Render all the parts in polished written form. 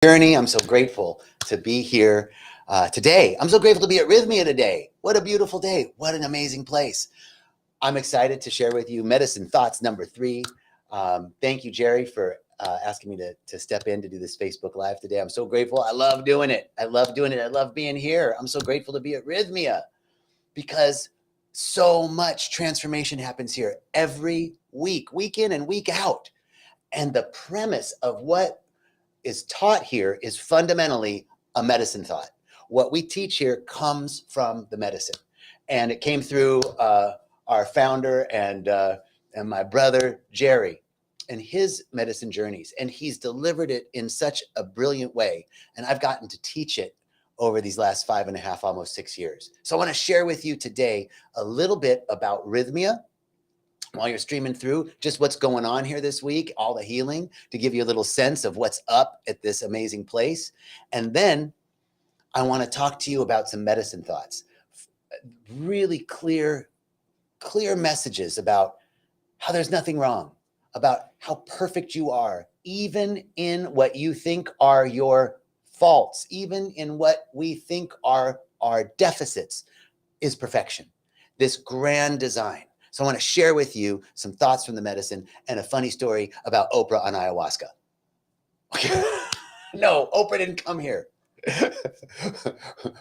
journey. I'm so grateful to be here today. I'm so grateful to be at Rythmia today. What a beautiful day. What an amazing place. I'm excited to share with you Medicine Thoughts number 3. Thank you, Jerry, for asking me to step in to do this Facebook Live today. I'm so grateful. I love doing it. I love doing it. I love being here. I'm so grateful to be at Rythmia because so much transformation happens here every week in and week out. And the premise of what is taught here is fundamentally a medicine thought. What we teach here comes from the medicine, and it came through our founder and my brother Jerry and his medicine journeys, and he's delivered it in such a brilliant way. And I've gotten to teach it over these last 5.5, almost 6 years. So I want to share with you today a little bit about Rythmia, while you're streaming through, just what's going on here this week, all the healing, to give you a little sense of what's up at this amazing place. And then I want to talk to you about some medicine thoughts, really clear messages about how there's nothing wrong, about how perfect you are, even in what you think are your faults, even in what we think are our deficits, is perfection, this grand design. So I want to share with you some thoughts from the medicine and a funny story about Oprah on ayahuasca. No, Oprah didn't come here. But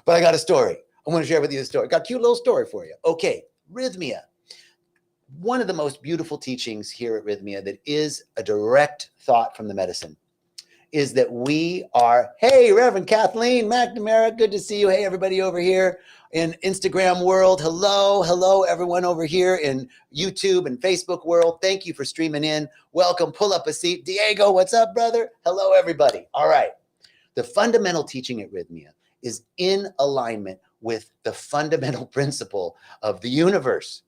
I got a story. I want to share with you a story. Got a cute little story for you. Okay, Rythmia. One of the most beautiful teachings here at Rythmia that is a direct thought from the medicine is that we are, hey, Reverend Kathleen McNamara, good to see you. Hey, everybody over here in Instagram world. Hello, everyone over here in YouTube and Facebook world. Thank you for streaming in. Welcome, pull up a seat. Diego, what's up, brother? Hello, everybody. All right. The fundamental teaching at Rythmia is in alignment with the fundamental principle of the universe.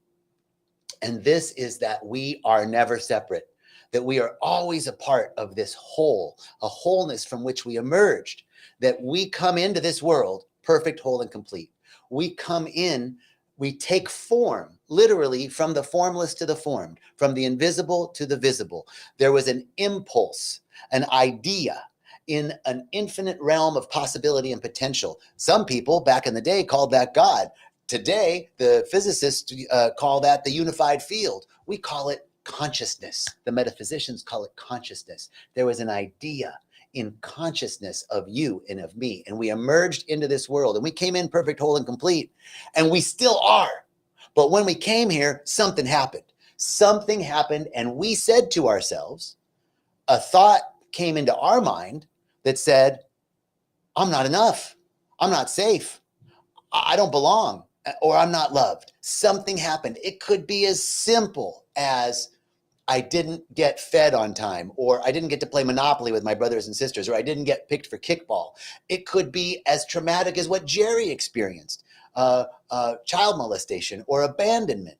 And this is that we are never separate, that we are always a part of this whole, a wholeness from which we emerged, that we come into this world perfect, whole, and complete. We come in, we take form, literally from the formless to the formed, from the invisible to the visible. There was an impulse, an idea in an infinite realm of possibility and potential. Some people back in the day called that God. Today, the physicists call that the unified field. We call it consciousness. The metaphysicians call it consciousness. There was an idea in consciousness of you and of me, and we emerged into this world, and we came in perfect, whole, and complete, and we still are. But when we came here, something happened. Something happened, and we said to ourselves, a thought came into our mind that said, I'm not enough. I'm not safe. I don't belong, or I'm not loved. Something happened. It could be as simple as I didn't get fed on time, or I didn't get to play Monopoly with my brothers and sisters, or I didn't get picked for kickball. It could be as traumatic as what Jerry experienced, child molestation or abandonment.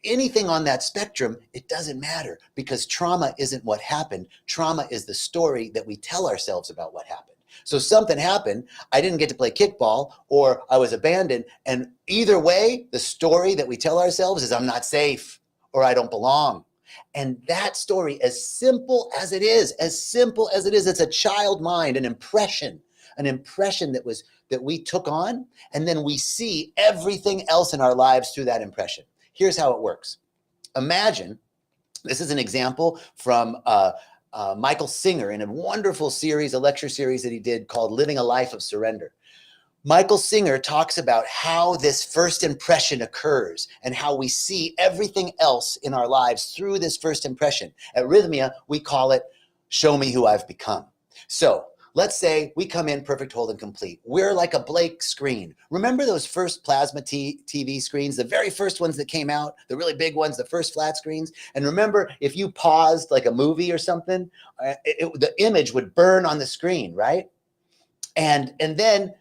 Anything on that spectrum, it doesn't matter, because trauma isn't what happened. Trauma is the story that we tell ourselves about what happened. So something happened, I didn't get to play kickball, or I was abandoned. And either way, the story that we tell ourselves is I'm not safe, or I don't belong. And that story, as simple as it is, it's a child mind, an impression that we took on, and then we see everything else in our lives through that impression. Here's how it works. Imagine, this is an example from Michael Singer in a wonderful series, a lecture series that he did called Living a Life of Surrender. Michael Singer talks about how this first impression occurs and how we see everything else in our lives through this first impression. At Rythmia, we call it show me who I've become. So let's say we come in perfect, whole, and complete. We're like a blank screen. Remember those first plasma TV screens, the very first ones that came out, the really big ones, the first flat screens? And remember, if you paused like a movie or something, the image would burn on the screen, right? And then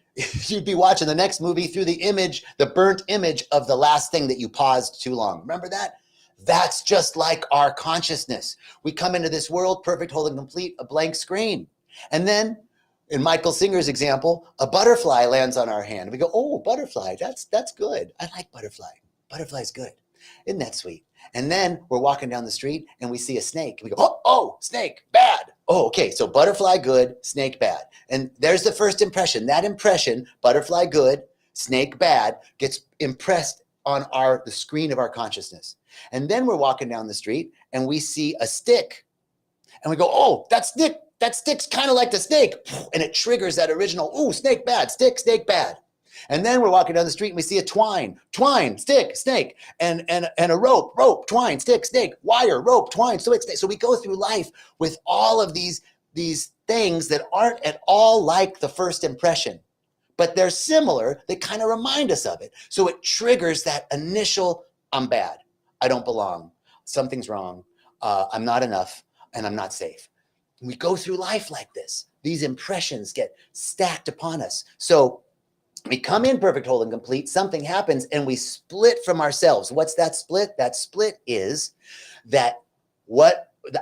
you'd be watching the next movie through the image, the burnt image of the last thing that you paused too long. Remember that? That's just like our consciousness. We come into this world perfect, whole, and complete, a blank screen. And then, in Michael Singer's example, a butterfly lands on our hand. We go, oh, butterfly, that's good. I like butterfly. Butterfly's good. Isn't that sweet? And then we're walking down the street and we see a snake. We go, oh, snake, bad. Oh, okay. So butterfly, good, snake, bad. And there's the first impression. That impression, butterfly, good, snake, bad, gets impressed on the screen of our consciousness. And then we're walking down the street and we see a stick and we go, oh, that stick's kind of like the snake. And it triggers that original, ooh, snake bad, stick, snake bad. And then we're walking down the street and we see a twine, stick, snake, and a rope, twine, stick, snake, wire, rope, twine, snake. So we go through life with all of these things that aren't at all like the first impression, but they're similar. They kind of remind us of it. So it triggers that initial, I'm bad, I don't belong, something's wrong, I'm not enough, and I'm not safe. We go through life like this. These impressions get stacked upon us. So we come in perfect, whole, and complete. Something happens and we split from ourselves. What's that split? That split is that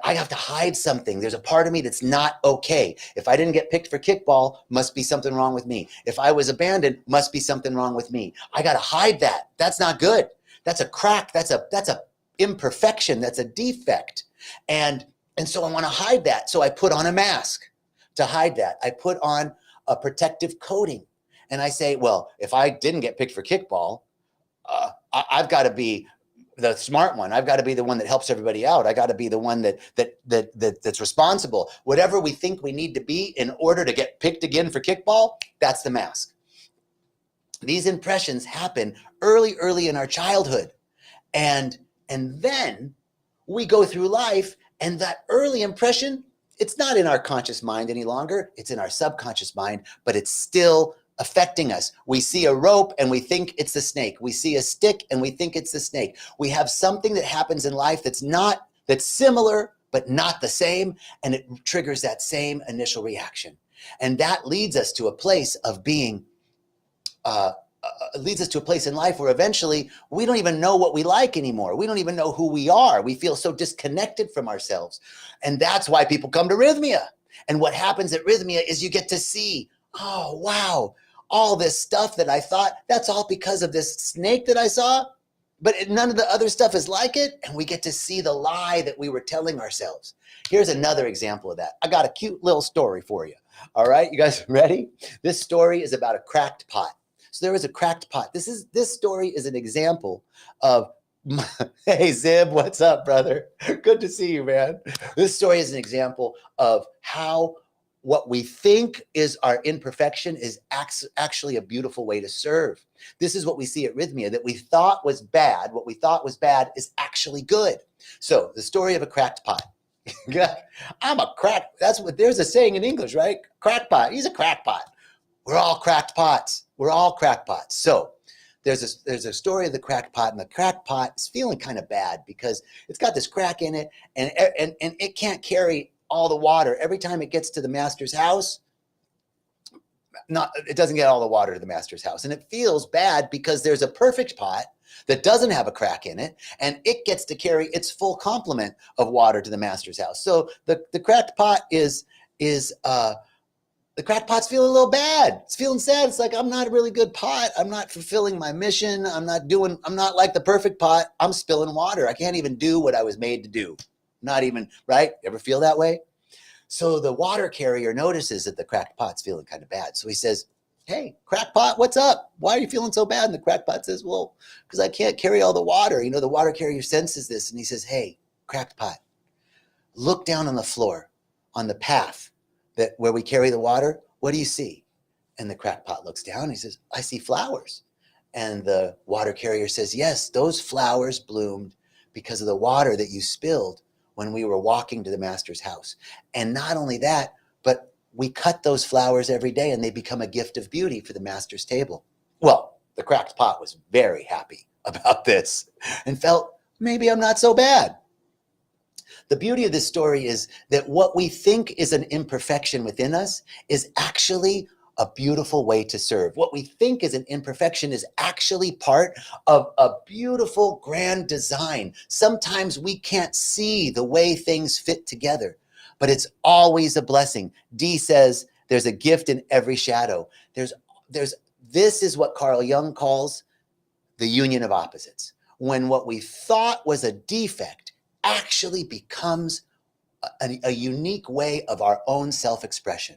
I have to hide something. There's a part of me that's not okay. If I didn't get picked for kickball, must be something wrong with me. If I was abandoned, must be something wrong with me. I got to hide that. That's not good. That's a crack. That's a imperfection. That's a defect. And so I want to hide that. So I put on a mask to hide that. I put on a protective coating. And I say, well, if I didn't get picked for kickball, I've got to be the smart one. I've got to be the one that helps everybody out. I got to be the one that's responsible. Whatever we think we need to be in order to get picked again for kickball, that's the mask. These impressions happen early in our childhood. And then we go through life, and that early impression, it's not in our conscious mind any longer. It's in our subconscious mind, but it's still affecting us. We see a rope and we think it's the snake. We see a stick and we think it's the snake. We have something that happens in life that's similar, but not the same. And it triggers that same initial reaction. And that leads us to a place of being, leads us to a place in life where eventually we don't even know what we like anymore. We don't even know who we are. We feel so disconnected from ourselves. And that's why people come to Rythmia. And what happens at Rythmia is you get to see, oh, wow, all this stuff that I thought, that's all because of this snake that I saw, but none of the other stuff is like it. And we get to see the lie that we were telling ourselves. Here's another example of that. I got a cute little story for you. All right, you guys ready? This story is about a cracked pot. So there was a cracked pot. This story is an example of, hey, Zib, what's up, brother? Good to see you, man. This story is an example of how what we think is our imperfection is actually a beautiful way to serve. This is what we see at Rythmia, that we thought was bad. What we thought was bad is actually good. So the story of a cracked pot. I'm a crack. There's a saying in English, right? Crackpot. He's a crackpot. We're all cracked pots. We're all crackpots. So there's a story of the cracked pot, and the cracked pot is feeling kind of bad because it's got this crack in it, and it can't carry all the water. Every time it gets to the master's house, it doesn't get all the water to the master's house. And it feels bad because there's a perfect pot that doesn't have a crack in it, and it gets to carry its full complement of water to the master's house. So the cracked pot the cracked pot's feeling a little bad. It's feeling sad. It's like, I'm not a really good pot. I'm not fulfilling my mission. I'm not like the perfect pot. I'm spilling water. I can't even do what I was made to do. Not even, right? Ever feel that way? So the water carrier notices that the cracked pot's feeling kind of bad. So he says, hey, cracked pot, what's up? Why are you feeling so bad? And the cracked pot says, well, because I can't carry all the water. You know, the water carrier senses this. And he says, hey, cracked pot, look down on the floor, on the path where we carry the water. What do you see? And the cracked pot looks down and he says, I see flowers. And the water carrier says, yes, those flowers bloomed because of the water that you spilled when we were walking to the master's house. And not only that, but we cut those flowers every day and they become a gift of beauty for the master's table. Well, the cracked pot was very happy about this and felt, maybe I'm not so bad. The beauty of this story is that what we think is an imperfection within us is actually a beautiful way to serve. What we think is an imperfection is actually part of a beautiful grand design. Sometimes we can't see the way things fit together, but it's always a blessing. Dee says there's a gift in every shadow. This is what Carl Jung calls the union of opposites. When what we thought was a defect actually becomes a unique way of our own self-expression.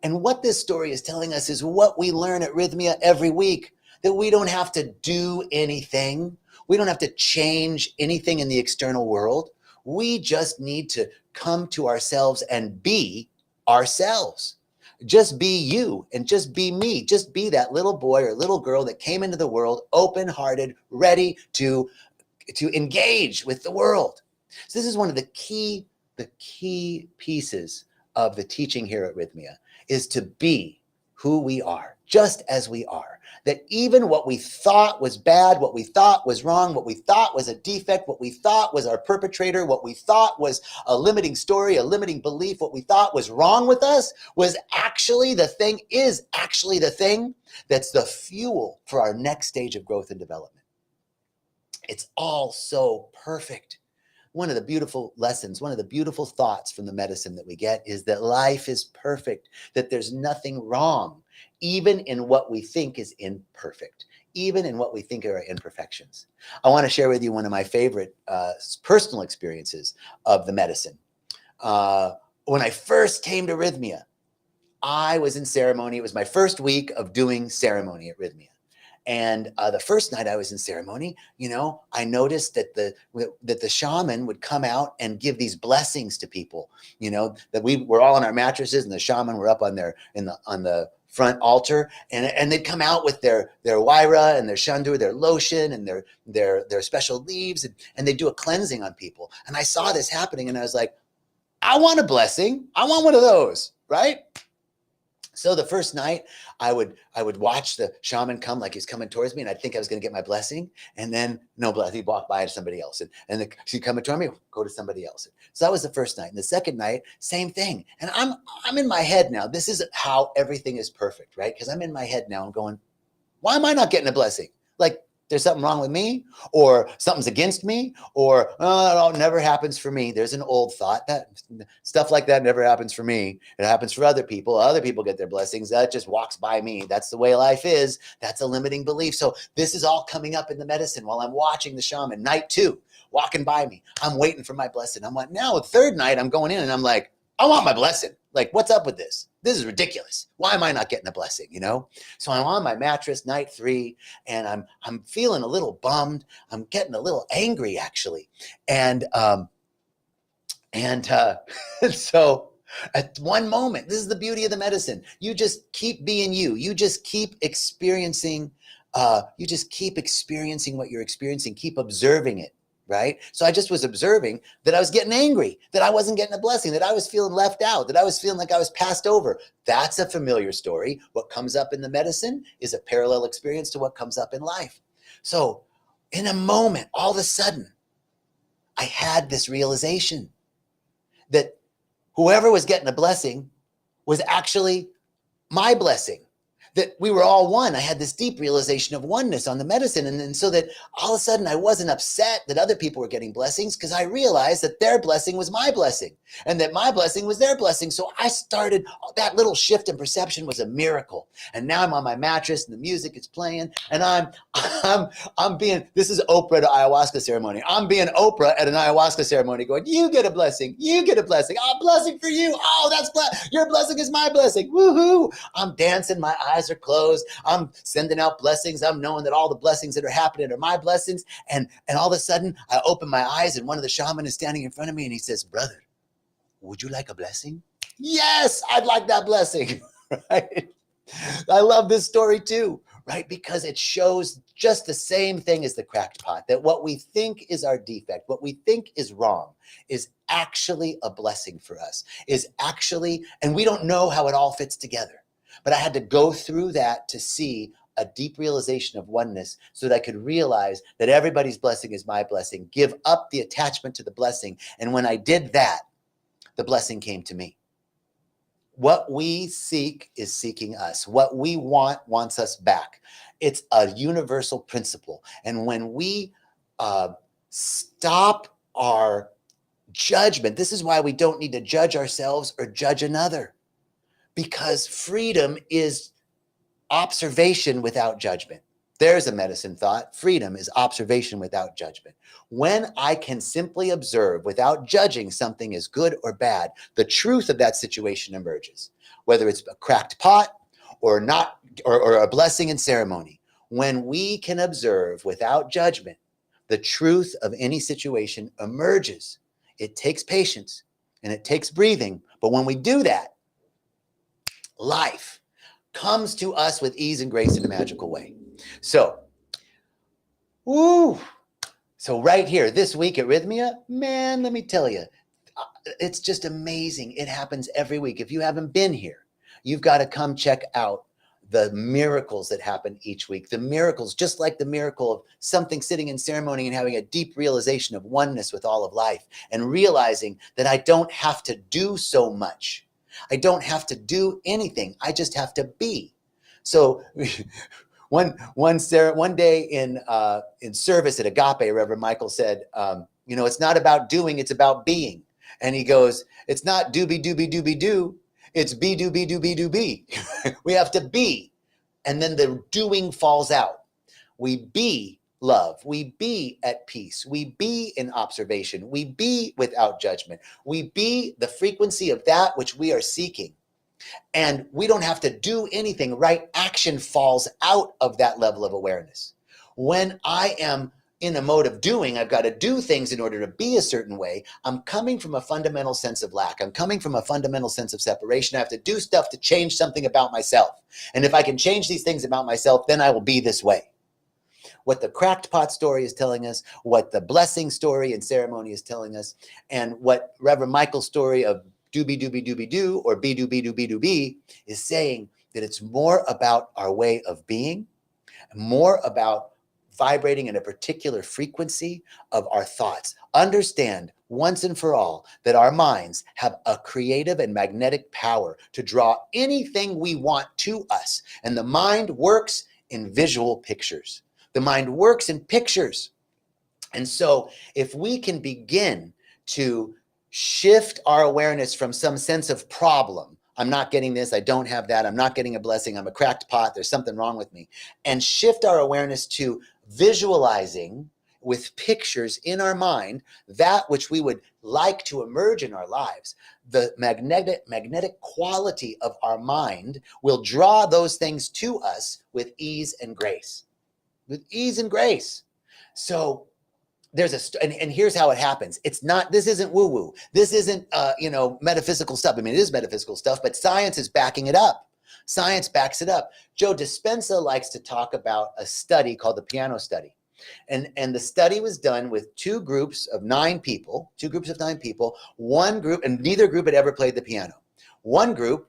And what this story is telling us is what we learn at Rythmia every week, that we don't have to do anything. We don't have to change anything in the external world. We just need to come to ourselves and be ourselves. Just be you and just be me. Just be that little boy or little girl that came into the world open-hearted, ready to engage with the world. So this is one of the key pieces of the teaching here at Rythmia, is to be who we are, just as we are. That even what we thought was bad, what we thought was wrong, what we thought was a defect, what we thought was our perpetrator, what we thought was a limiting story, a limiting belief, what we thought was wrong with us was actually the thing, is actually the thing that's the fuel for our next stage of growth and development. It's all so perfect. One of the beautiful lessons, one of the beautiful thoughts from the medicine that we get is that life is perfect, that there's nothing wrong, even in what we think is imperfect, even in what we think are imperfections. I want to share with you one of my favorite personal experiences of the medicine. When I first came to Rythmia, I was in ceremony. It was my first week of doing ceremony at Rythmia. And the first night I was in ceremony, I noticed that the shaman would come out and give these blessings to people, that we were all on our mattresses and the shaman were up on the front altar, and they'd come out with their waira and their shandur, their lotion and their special leaves, and they'd do a cleansing on people. And I saw this happening and I was like, I want a blessing. I want one of those, right? So the first night I would watch the shaman come like he's coming towards me, and I'd think I was going to get my blessing, and then no blessing, he'd walk by to somebody else, and she'd come toward me, go to somebody else. So that was the first night. And the second night, same thing. And I'm in my head now. This is how everything is perfect, right? Because I'm in my head now. I'm going, why am I not getting a blessing? Like, there's something wrong with me, or something's against me, or oh, it never happens for me. There's an old thought that stuff like that never happens for me. It happens for other people. Other people get their blessings. That just walks by me. That's the way life is. That's a limiting belief. So this is all coming up in the medicine while I'm watching the shaman. Night 2, walking by me. I'm waiting for my blessing. I'm like, now the third night I'm going in and I'm like, I want my blessing. Like, what's up with this? This is ridiculous. Why am I not getting a blessing? So I'm on my mattress, night 3, and I'm feeling a little bummed. I'm getting a little angry, actually. And so at one moment, this is the beauty of the medicine. You just keep being you. You just keep experiencing. You just keep experiencing what you're experiencing. Keep observing it. Right? So I just was observing that I was getting angry, that I wasn't getting a blessing, that I was feeling left out, that I was feeling like I was passed over. That's a familiar story. What comes up in the medicine is a parallel experience to what comes up in life. So in a moment, all of a sudden, I had this realization that whoever was getting a blessing was actually my blessing. That we were all one. I had this deep realization of oneness on the medicine. And so that all of a sudden I wasn't upset that other people were getting blessings, because I realized that their blessing was my blessing and that my blessing was their blessing. So I started, that little shift in perception was a miracle. And now I'm on my mattress and the music is playing, and I'm being, this is Oprah to ayahuasca ceremony. I'm being Oprah at an ayahuasca ceremony going, you get a blessing. You get a blessing. Oh, blessing for you. Oh, your blessing is my blessing. Woohoo. I'm dancing. My eyes are closed. I'm sending out blessings. I'm knowing that all the blessings that are happening are my blessings. And all of a sudden I open my eyes and one of the shaman is standing in front of me and he says, brother, would you like a blessing? Yes, I'd like that blessing. Right? I love this story too, right? Because it shows just the same thing as the cracked pot, that what we think is our defect, what we think is wrong, is actually a blessing for us, and we don't know how it all fits together. But I had to go through that to see a deep realization of oneness so that I could realize that everybody's blessing is my blessing, give up the attachment to the blessing. And when I did that, the blessing came to me. What we seek is seeking us. What we want wants us back. It's a universal principle. And when we stop our judgment, this is why we don't need to judge ourselves or judge another. Because freedom is observation without judgment. There's a medicine thought. Freedom is observation without judgment. When I can simply observe without judging something as good or bad, the truth of that situation emerges, whether it's a cracked pot or not, or a blessing in ceremony. When we can observe without judgment, the truth of any situation emerges. It takes patience and it takes breathing. But when we do that, life comes to us with ease and grace in a magical way. So, so right here, this week at Rythmia, man, let me tell you, it's just amazing. It happens every week. If you haven't been here, you've got to come check out the miracles that happen each week. The miracles, just like the miracle of something sitting in ceremony and having a deep realization of oneness with all of life and realizing that I don't have to do so much. I don't have to do anything. I just have to be. So one day in service at Agape, Reverend Michael said, it's not about doing, it's about being. And he goes, it's not doobie doobie doobie doo, it's be do be do be do be. We have to be, and then the doing falls out. We be love, we be at peace, we be in observation, we be without judgment, we be the frequency of that which we are seeking. And we don't have to do anything, right? Action falls out of that level of awareness. When I am in a mode of doing, I've got to do things in order to be a certain way. I'm coming from a fundamental sense of lack. I'm coming from a fundamental sense of separation. I have to do stuff to change something about myself. And if I can change these things about myself, then I will be this way. What the cracked pot story is telling us, what the blessing story and ceremony is telling us, and what Reverend Michael's story of doobie doobie doobie doo or be do be do be do be is saying that it's more about our way of being, more about vibrating in a particular frequency of our thoughts. Understand once and for all that our minds have a creative and magnetic power to draw anything we want to us. And the mind works in visual pictures. The mind works in pictures. And so if we can begin to shift our awareness from some sense of problem, I'm not getting this, I don't have that, I'm not getting a blessing, I'm a cracked pot, there's something wrong with me, and shift our awareness to visualizing with pictures in our mind that which we would like to emerge in our lives, the magnetic quality of our mind will draw those things to us with ease and grace. With ease and grace. So there's and here's how it happens. It's not, this isn't woo-woo. This isn't, metaphysical stuff. I mean, it is metaphysical stuff, but science is backing it up. Science backs it up. Joe Dispenza likes to talk about a study called the piano study. And the study was done with two groups of 9 people. One group, and neither group had ever played the piano. One group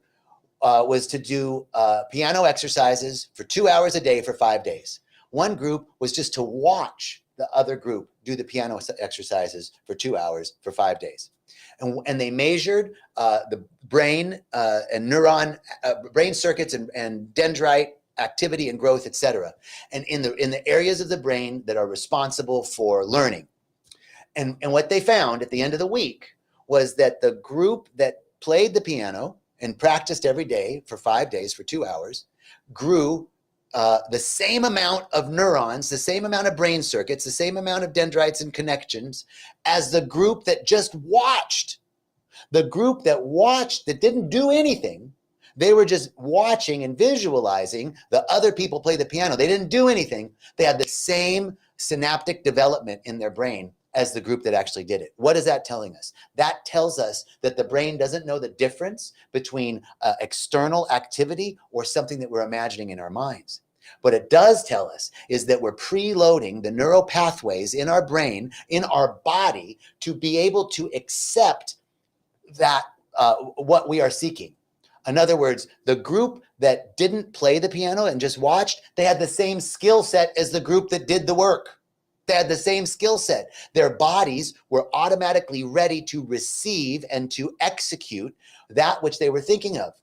was to do piano exercises for 2 hours a day for 5 days. One group was just to watch the other group do the piano exercises for 2 hours for 5 days. And they measured the brain and neuron, brain circuits and dendrite activity and growth, etc. And in the areas of the brain that are responsible for learning. And what they found at the end of the week was that the group that played the piano and practiced every day for 5 days for 2 hours grew the same amount of neurons, the same amount of brain circuits, the same amount of dendrites and connections as the group that just watched. The group that watched, that didn't do anything, they were just watching and visualizing the other people play the piano. They didn't do anything. They had the same synaptic development in their brain as the group that actually did it. What is that telling us? That tells us that the brain doesn't know the difference between external activity or something that we're imagining in our minds. What it does tell us is that we're preloading the neural pathways in our brain, in our body, to be able to accept that what we are seeking. In other words, the group that didn't play the piano and just watched, they had the same skill set as the group that did the work. They had the same skill set. Their bodies were automatically ready to receive and to execute that which they were thinking of.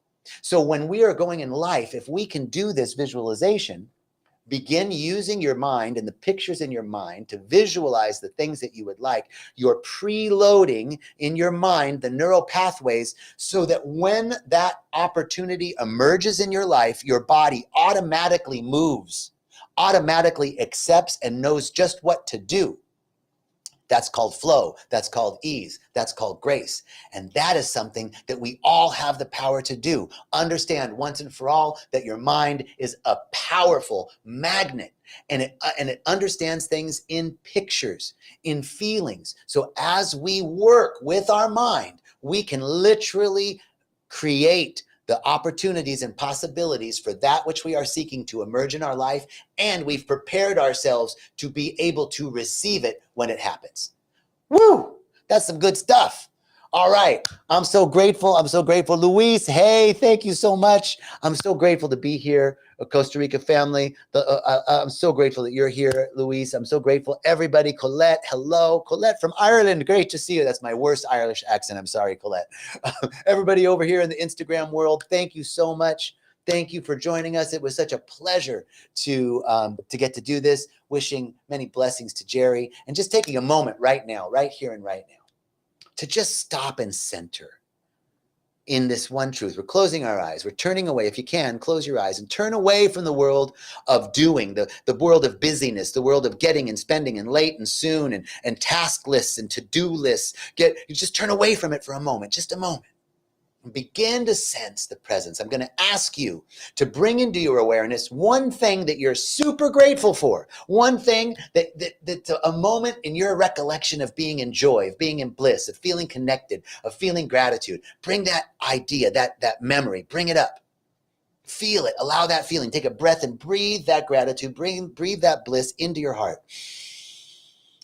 So when we are going in life, if we can do this visualization, begin using your mind and the pictures in your mind to visualize the things that you would like. You're preloading in your mind the neural pathways so that when that opportunity emerges in your life, your body automatically moves automatically accepts and knows just what to do. That's called flow. That's called ease. That's called grace. And that is something that we all have the power to do. Understand once and for all that your mind is a powerful magnet, and it understands things in pictures, in feelings. So as we work with our mind, we can literally create the opportunities and possibilities for that which we are seeking to emerge in our life, and we've prepared ourselves to be able to receive it when it happens. Woo! That's some good stuff. All right. I'm so grateful. I'm so grateful. Luis, hey, thank you so much. I'm so grateful to be here, Costa Rica family. I'm so grateful that you're here, Luis. I'm so grateful. Everybody, Colette, hello. Colette from Ireland, great to see you. That's my worst Irish accent. I'm sorry, Colette. Everybody over here in the Instagram world, thank you so much. Thank you for joining us. It was such a pleasure to get to do this. Wishing many blessings to Jerry, and just taking a moment right now, right here and right now, to just stop and center in this one truth. We're closing our eyes. We're turning away. If you can, close your eyes and turn away from the world of doing, the world of busyness, the world of getting and spending and late and soon and task lists and to-do lists. You just turn away from it for a moment, just a moment. Begin to sense the presence. I'm going to ask you to bring into your awareness one thing that you're super grateful for. One thing that's a moment in your recollection of being in joy, of being in bliss, of feeling connected, of feeling gratitude. Bring that idea, that memory, bring it up. Feel it. Allow that feeling. Take a breath and breathe that gratitude. Breathe that bliss into your heart.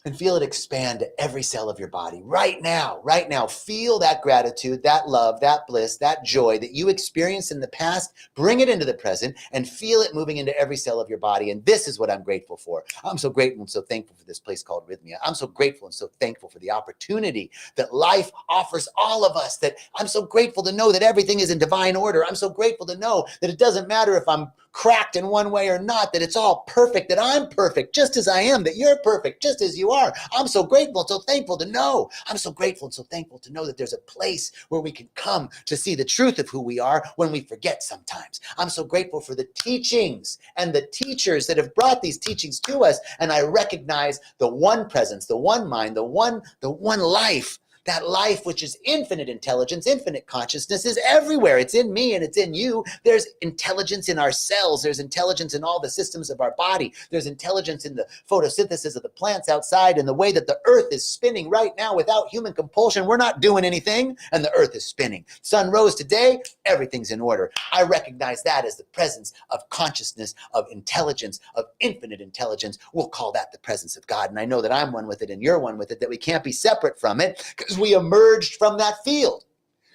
And feel it expand to every cell of your body right now. Feel that gratitude, that love, that bliss, that joy that you experienced in the past. Bring it into the present and feel it moving into every cell of your body. And this is what I'm grateful for. I'm so grateful and so thankful for this place called Rythmia. I'm so grateful and so thankful for the opportunity that life offers all of us. That I'm so grateful to know that everything is in divine order. I'm so grateful to know that it doesn't matter if I'm cracked in one way or not, that it's all perfect, that I'm perfect just as I am, that you're perfect just as you are. I'm so grateful and so thankful to know. I'm so grateful and so thankful to know that there's a place where we can come to see the truth of who we are when we forget sometimes. I'm so grateful for the teachings and the teachers that have brought these teachings to us, and I recognize the one presence, the one mind, the one life. That life, which is infinite intelligence, infinite consciousness, is everywhere. It's in me and it's in you. There's intelligence in our cells. There's intelligence in all the systems of our body. There's intelligence in the photosynthesis of the plants outside and the way that the earth is spinning right now without human compulsion. We're not doing anything and the earth is spinning. Sun rose today. Everything's in order. I recognize that as the presence of consciousness, of intelligence, of infinite intelligence. We'll call that the presence of God. And I know that I'm one with it and you're one with it, that we can't be separate from it. We emerged from that field.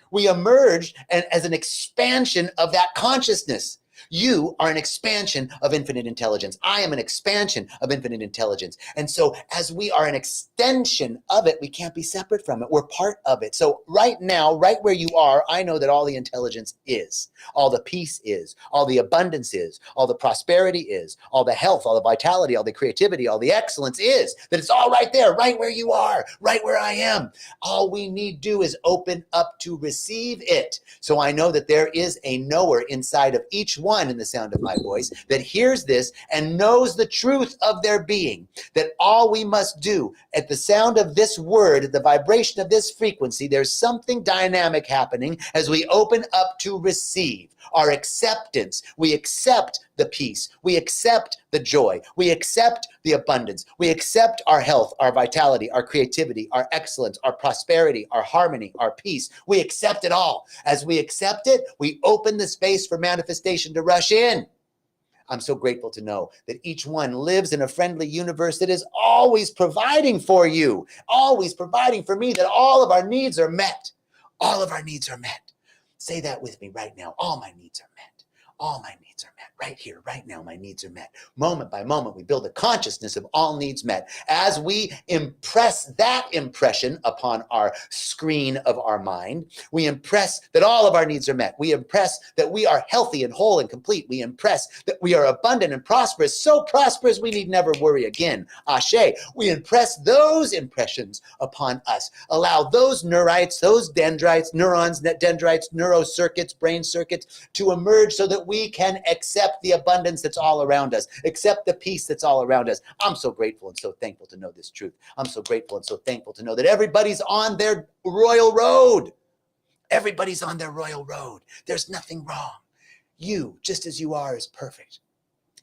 We emerged as an expansion of that consciousness. You are an expansion of infinite intelligence. I am an expansion of infinite intelligence. And so as we are an extension of it, we can't be separate from it. We're part of it. So right now, right where you are, I know that all the intelligence is, all the peace is, all the abundance is, all the prosperity is, all the health, all the vitality, all the creativity, all the excellence is, that it's all right there, right where you are, right where I am. All we need to do is open up to receive it. So I know that there is a knower inside of each one in the sound of my voice that hears this and knows the truth of their being, that all we must do at the sound of this word, at the vibration of this frequency, there's something dynamic happening as we open up to receive our acceptance. We accept the peace. We accept the joy. We accept the abundance. We accept our health, our vitality, our creativity, our excellence, our prosperity, our harmony, our peace. We accept it all. As we accept it, we open the space for manifestation to rush in. I'm so grateful to know that each one lives in a friendly universe that is always providing for you, always providing for me, that all of our needs are met. All of our needs are met. Say that with me right now. All my needs are met. All my needs are met. Right here, right now, my needs are met. Moment by moment, we build a consciousness of all needs met. As we impress that impression upon our screen of our mind, we impress that all of our needs are met. We impress that we are healthy and whole and complete. We impress that we are abundant and prosperous, so prosperous we need never worry again. Ashe. We impress those impressions upon us. Allow those neurites, those dendrites, neurons, dendrites, neurocircuits, brain circuits to emerge so that we can accept accept the abundance that's all around us, accept the peace that's all around us. I'm so grateful and so thankful to know this truth. I'm so grateful and so thankful to know that everybody's on their royal road. Everybody's on their royal road. There's nothing wrong. You, just as you are, is perfect.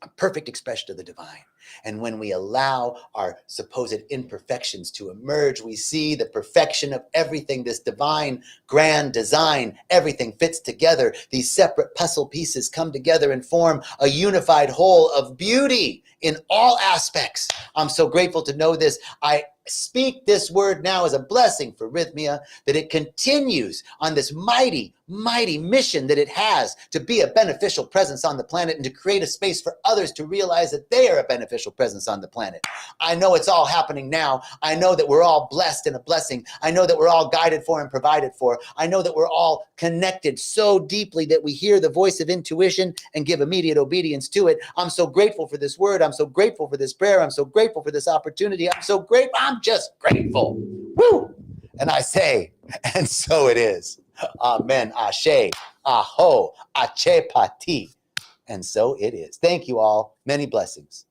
A perfect expression of the divine. And when we allow our supposed imperfections to emerge, we see the perfection of everything, this divine grand design. Everything fits together. These separate puzzle pieces come together and form a unified whole of beauty in all aspects. I'm so grateful to know this. I speak this word now as a blessing for Rythmia, that it continues on this mighty, mighty mission that it has to be a beneficial presence on the planet and to create a space for others to realize that they are a beneficial presence on the planet. I know it's all happening now. I know that we're all blessed and a blessing. I know that we're all guided for and provided for. I know that we're all connected so deeply that we hear the voice of intuition and give immediate obedience to it. I'm so grateful for this word. I'm so grateful for this prayer. I'm so grateful for this opportunity. I'm so grateful. I'm just grateful. Woo! And I say, and so it is. Amen. Ashe. Aho. Ache pati. And so it is. Thank you all. Many blessings.